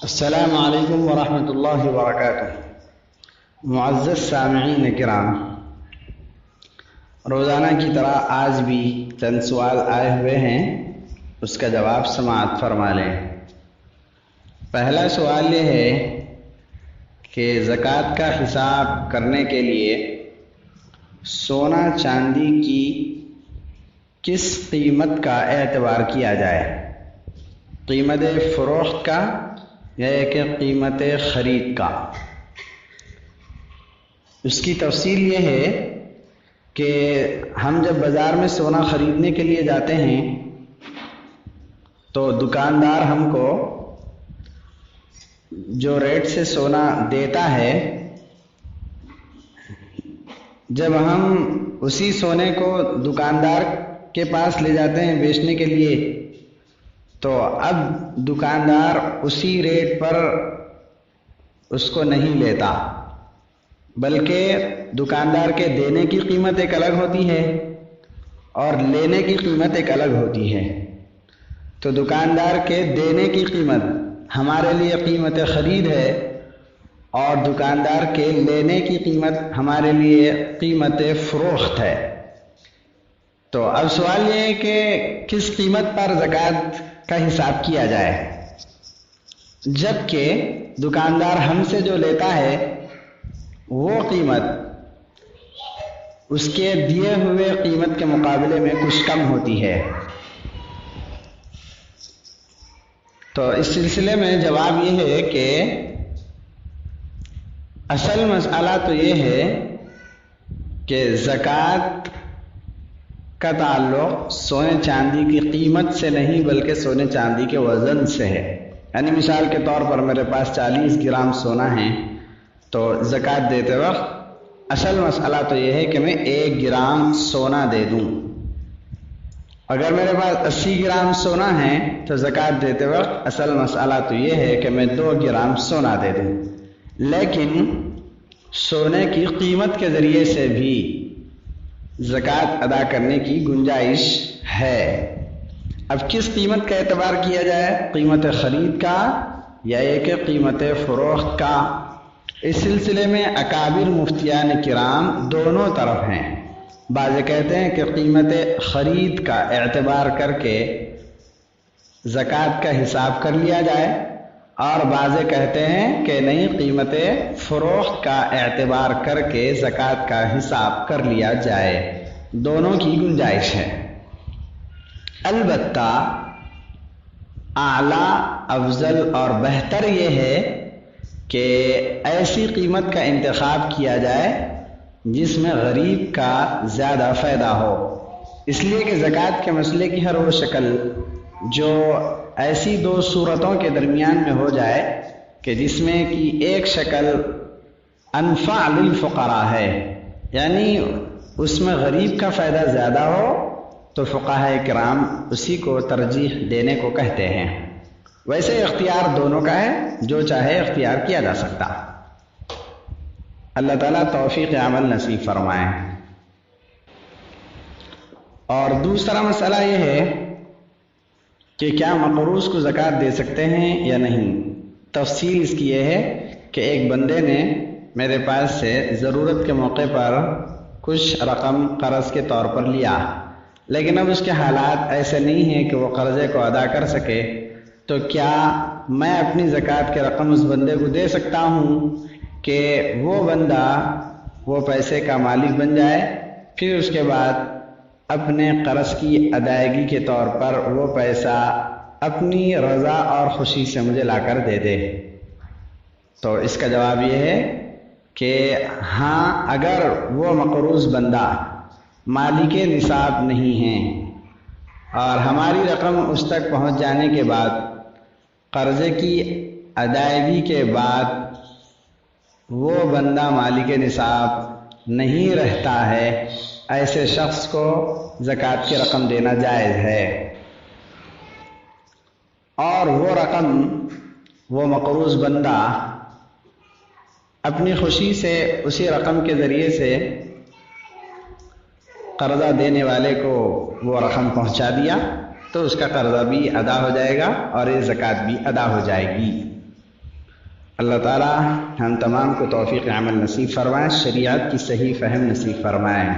السلام علیکم ورحمۃ اللہ وبرکاتہ۔ معزز سامعین کرام، روزانہ کی طرح آج بھی چند سوال آئے ہوئے ہیں، اس کا جواب سماعت فرما لیں۔ پہلا سوال یہ ہے کہ زکوٰۃ کا حساب کرنے کے لیے سونا چاندی کی کس قیمت کا اعتبار کیا جائے؟ قیمت فروخت کا یا کہ قیمت خرید کا؟ اس کی تفصیل یہ ہے کہ ہم جب بازار میں سونا خریدنے کے لیے جاتے ہیں تو دکاندار ہم کو جو ریٹ سے سونا دیتا ہے، جب ہم اسی سونے کو دکاندار کے پاس لے جاتے ہیں بیچنے کے لیے، تو اب دکاندار اسی ریٹ پر اس کو نہیں لیتا، بلکہ دکاندار کے دینے کی قیمت ایک الگ ہوتی ہے اور لینے کی قیمت ایک الگ ہوتی ہے۔ تو دکاندار کے دینے کی قیمت ہمارے لیے قیمت خرید ہے اور دکاندار کے لینے کی قیمت ہمارے لیے قیمت فروخت ہے۔ تو اب سوال یہ ہے کہ کس قیمت پر زکوٰۃ کا حساب کیا جائے، جبکہ دکاندار ہم سے جو لیتا ہے وہ قیمت اس کے دیے ہوئے قیمت کے مقابلے میں کچھ کم ہوتی ہے۔ تو اس سلسلے میں جواب یہ ہے کہ اصل مسئلہ تو یہ ہے کہ زکوٰۃ کا تعلق سونے چاندی کی قیمت سے نہیں بلکہ سونے چاندی کے وزن سے ہے۔ یعنی مثال کے طور پر میرے پاس 40 گرام سونا ہے تو زکوٰۃ دیتے وقت اصل مسئلہ تو یہ ہے کہ میں 1 گرام سونا دے دوں۔ اگر میرے پاس 80 گرام سونا ہے تو زکوٰۃ دیتے وقت اصل مسئلہ تو یہ ہے کہ میں 2 گرام سونا دے دوں۔ لیکن سونے کی قیمت کے ذریعے سے بھی زکوٰۃ ادا کرنے کی گنجائش ہے۔ اب کس قیمت کا اعتبار کیا جائے، قیمت خرید کا یا یہ کہ قیمت فروخت کا؟ اس سلسلے میں اکابر مفتیان کرام دونوں طرف ہیں۔ بعض کہتے ہیں کہ قیمت خرید کا اعتبار کر کے زکوٰۃ کا حساب کر لیا جائے، اور بعض کہتے ہیں کہ نہیں، قیمت فروخت کا اعتبار کر کے زکوٰۃ کا حساب کر لیا جائے۔ دونوں کی گنجائش ہے۔ البتہ اعلیٰ، افضل اور بہتر یہ ہے کہ ایسی قیمت کا انتخاب کیا جائے جس میں غریب کا زیادہ فائدہ ہو، اس لیے کہ زکوٰۃ کے مسئلے کی ہر وہ شکل جو ایسی 2 صورتوں کے درمیان میں ہو جائے کہ جس میں کی ایک شکل انفع للفقراء ہے، یعنی اس میں غریب کا فائدہ زیادہ ہو، تو فقہاء کرام اسی کو ترجیح دینے کو کہتے ہیں۔ ویسے اختیار دونوں کا ہے، جو چاہے اختیار کیا جا سکتا۔ اللہ تعالیٰ توفیق عمل نصیب فرمائے۔ اور دوسرا مسئلہ یہ ہے کہ کیا مقروض کو زکوٰۃ دے سکتے ہیں یا نہیں؟ تفصیل اس کی یہ ہے کہ ایک بندے نے میرے پاس سے ضرورت کے موقع پر کچھ رقم قرض کے طور پر لیا، لیکن اب اس کے حالات ایسے نہیں ہیں کہ وہ قرضے کو ادا کر سکے، تو کیا میں اپنی زکوٰۃ کی رقم اس بندے کو دے سکتا ہوں کہ وہ بندہ وہ پیسے کا مالک بن جائے، پھر اس کے بعد اپنے قرض کی ادائیگی کے طور پر وہ پیسہ اپنی رضا اور خوشی سے مجھے لا کر دے دے؟ تو اس کا جواب یہ ہے کہ ہاں، اگر وہ مقروض بندہ مالک نصاب نہیں ہے اور ہماری رقم اس تک پہنچ جانے کے بعد قرضے کی ادائیگی کے بعد وہ بندہ مالک نصاب نہیں رہتا ہے، ایسے شخص کو زکوٰۃ کی رقم دینا جائز ہے، اور وہ رقم وہ مقروض بندہ اپنی خوشی سے اسی رقم کے ذریعے سے قرضہ دینے والے کو وہ رقم پہنچا دیا تو اس کا قرضہ بھی ادا ہو جائے گا اور یہ زکوٰۃ بھی ادا ہو جائے گی۔ اللہ تعالیٰ ہم تمام کو توفیق عمل نصیب فرمائے، شریعت کی صحیح فہم نصیب فرمائے۔